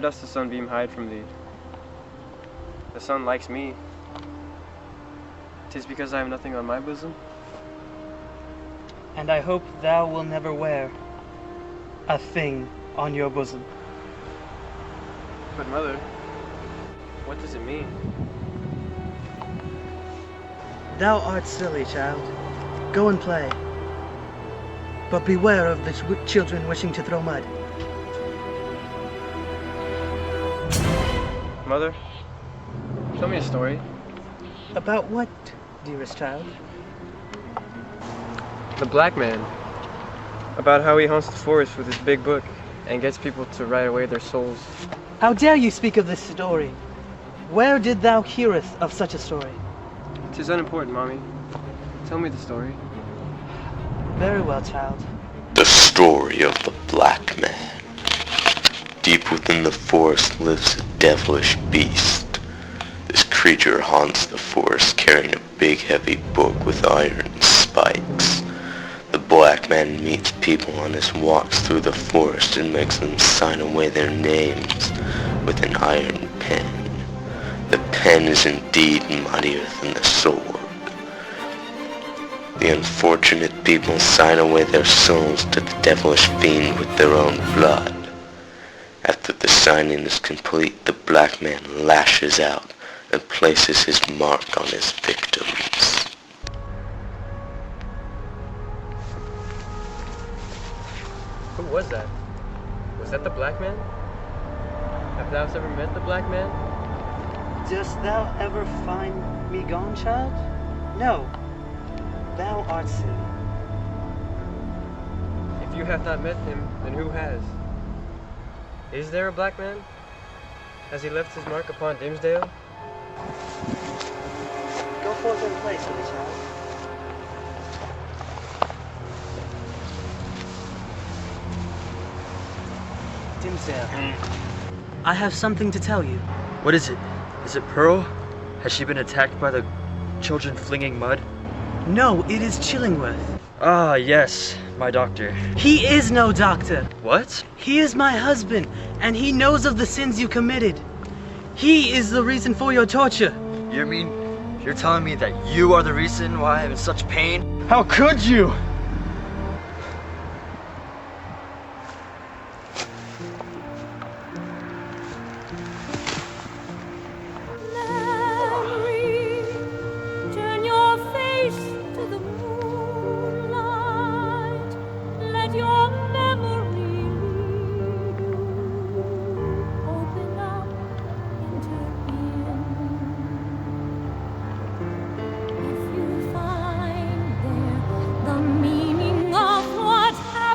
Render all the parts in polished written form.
Why does the sunbeam hide from thee? The sun likes me. 'Tis because I have nothing on my bosom. And I hope thou will never wear a thing on your bosom. But mother, what does it mean? Thou art silly, child. Go and play. But beware of the children wishing to throw mud. Mother, tell me a story. About what, dearest child? The black man. About how he haunts the forest with his big book and gets people to write away their souls. How dare you speak of this story? Where did thou heareth of such a story? 'Tis unimportant, Mommy. Tell me the story. Very well, child. The story of the black man. Deep within the forest lives a devilish beast. This creature haunts the forest carrying a big heavy book with iron spikes. The black man meets people on his walks through the forest and makes them sign away their names with an iron pen. The pen is indeed mightier than the sword. The unfortunate people sign away their souls to the devilish fiend with their own blood. After the signing is complete, the black man lashes out and places his mark on his victims. Who was that? Was that the black man? Have thou ever met the black man? Dost thou ever find me gone, child? No. Thou art silly. If you have not met him, then who has? Is there a black man? Has he left his mark upon Dimsdale? Go forth and play, silly child. Dimsdale, I have something to tell you. What is it? Is it Pearl? Has she been attacked by the children flinging mud? No, it is Chillingworth. Ah, yes, my doctor. He is no doctor. What? He is my husband, and he knows of the sins you committed. He is the reason for your torture. You're telling me that you are the reason why I'm in such pain? How could you?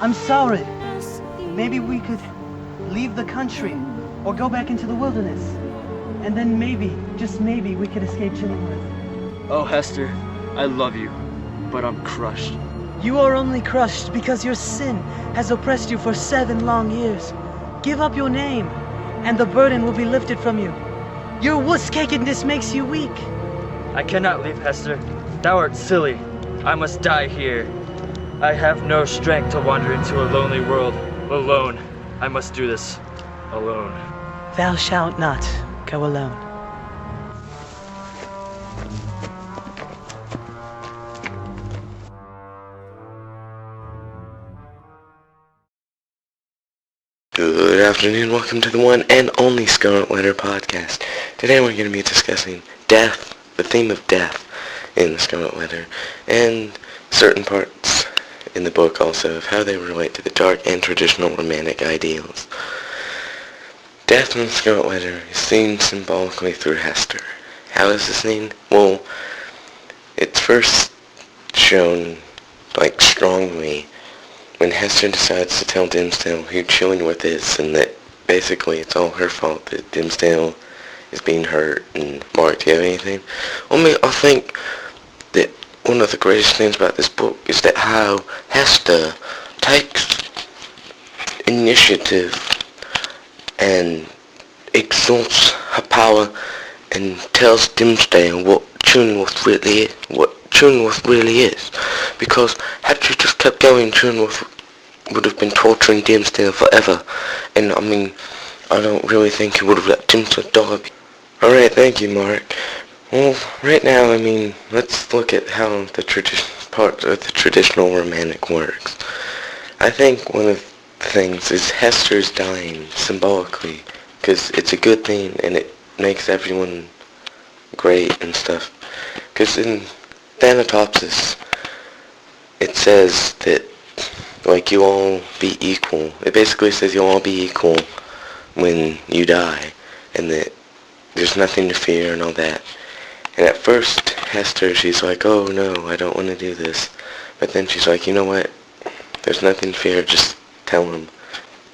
I'm sorry. Maybe we could leave the country or go back into the wilderness. And then maybe, just maybe, we could escape Chillingworth. Oh, Hester, I love you, but I'm crushed. You are only crushed because your sin has oppressed you for 7 long years. Give up your name, and the burden will be lifted from you. Your wuss-cakedness makes you weak. I cannot leave, Hester. Thou art silly. I must die here. I have no strength to wander into a lonely world alone. I must do this alone. Thou shalt not go alone. Good afternoon, welcome to the one and only Scarlett Letter podcast. Today we're going to be discussing death, the theme of death in the Scarlett Letter, and certain parts in the book also of how they relate to the dark and traditional romantic ideals. Death in the Scarlett Letter is seen symbolically through Hester. How is this seen? Well, it's first shown, strongly when Hester decides to tell Dimsdale who Chillingworth is, and that basically it's all her fault that Dimsdale is being hurt and marked. Do you have anything? I think that one of the greatest things about this book is that how Hester takes initiative and exalts her power and tells Dimsdale what Chillingworth really is. Because had she just kept going, Chillingworth would have been torturing Dimsdale forever. And I don't really think he would have left him to die. Alright, thank you, Mark. Well, right now, let's look at how the part of the traditional romantic works. I think one of the things is Hester's dying symbolically, because it's a good thing and it makes everyone great and stuff. Because in Thanatopsis, it says that, like, you all be equal. It basically says you'll all be equal when you die, and that there's nothing to fear and all that. And at first, Hester, she's like, oh no, I don't want to do this. But then she's like, you know what? There's nothing to fear, just tell him.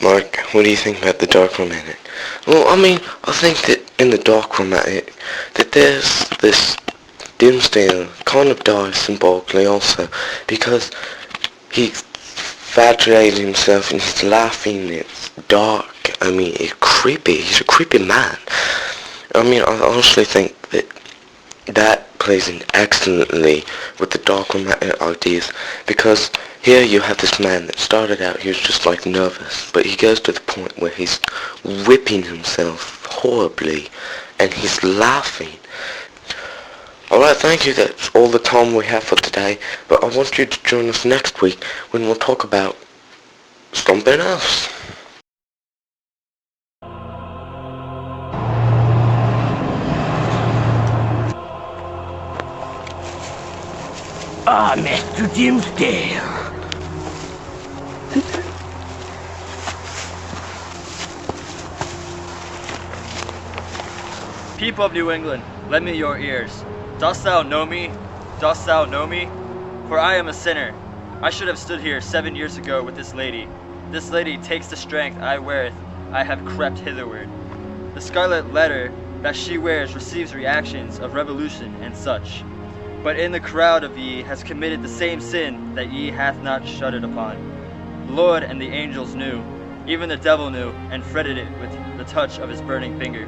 Mark, what do you think about the dark romantic? Well, I think that in the dark romantic, that there's this Doomsday kind of dies symbolically also, because he flagellated himself and he's laughing, it's dark, it's creepy, he's a creepy man. I honestly think that plays in excellently with the dark romantic ideas, because here you have this man that started out, he was just like nervous, but he goes to the point where he's whipping himself horribly, and he's laughing. Alright, thank you, that's all the time we have for today, but I want you to join us next week when we'll talk about something else. Ah, Mr. Dimsdale. People of New England, lend me your ears. Dost thou know me? Dost thou know me? For I am a sinner. I should have stood here 7 years ago with this lady. This lady takes the strength I weareth. I have crept hitherward. The scarlet letter that she wears receives reactions of revolution and such. But in the crowd of ye has committed the same sin that ye hath not shuddered upon. The Lord and the angels knew, even the devil knew, and fretted it with the touch of his burning finger.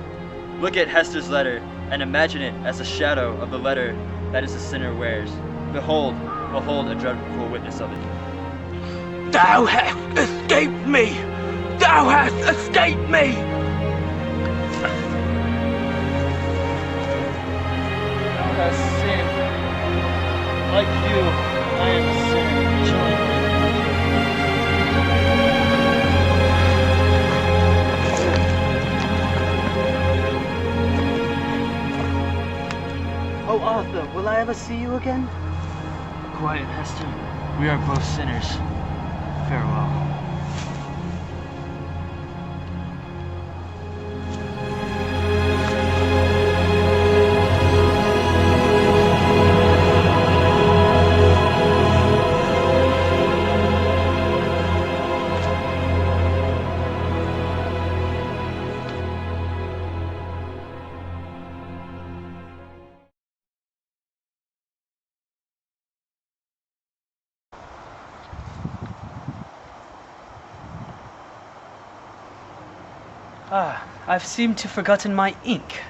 Look at Hester's letter, and imagine it as a shadow of the letter that is the sinner wears. Behold a dreadful witness of it. Thou hast escaped me! Thou hast escaped me! Thou hast sinned. Like you, I am a sinner, chilling. Oh, Arthur, will I ever see you again? Quiet, Hester. We are both sinners. Farewell. I've seemed to forgotten my ink.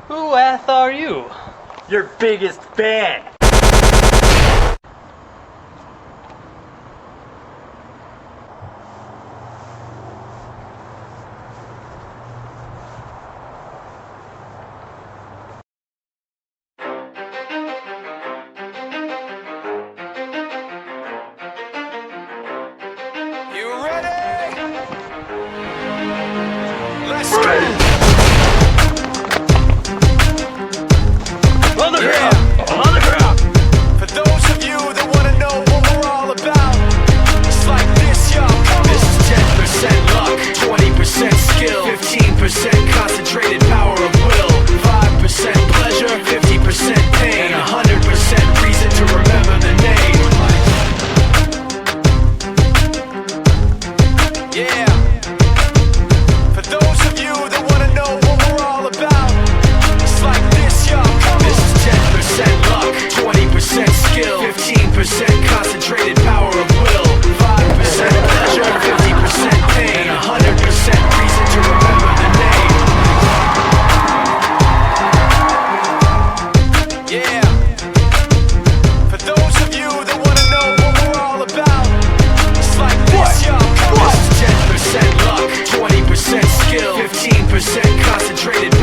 Who are you? Your biggest fan! Concentrated power of will, 5% pleasure, 50% pain, 100% reason to remember the name. Yeah. For those of you that want concentrated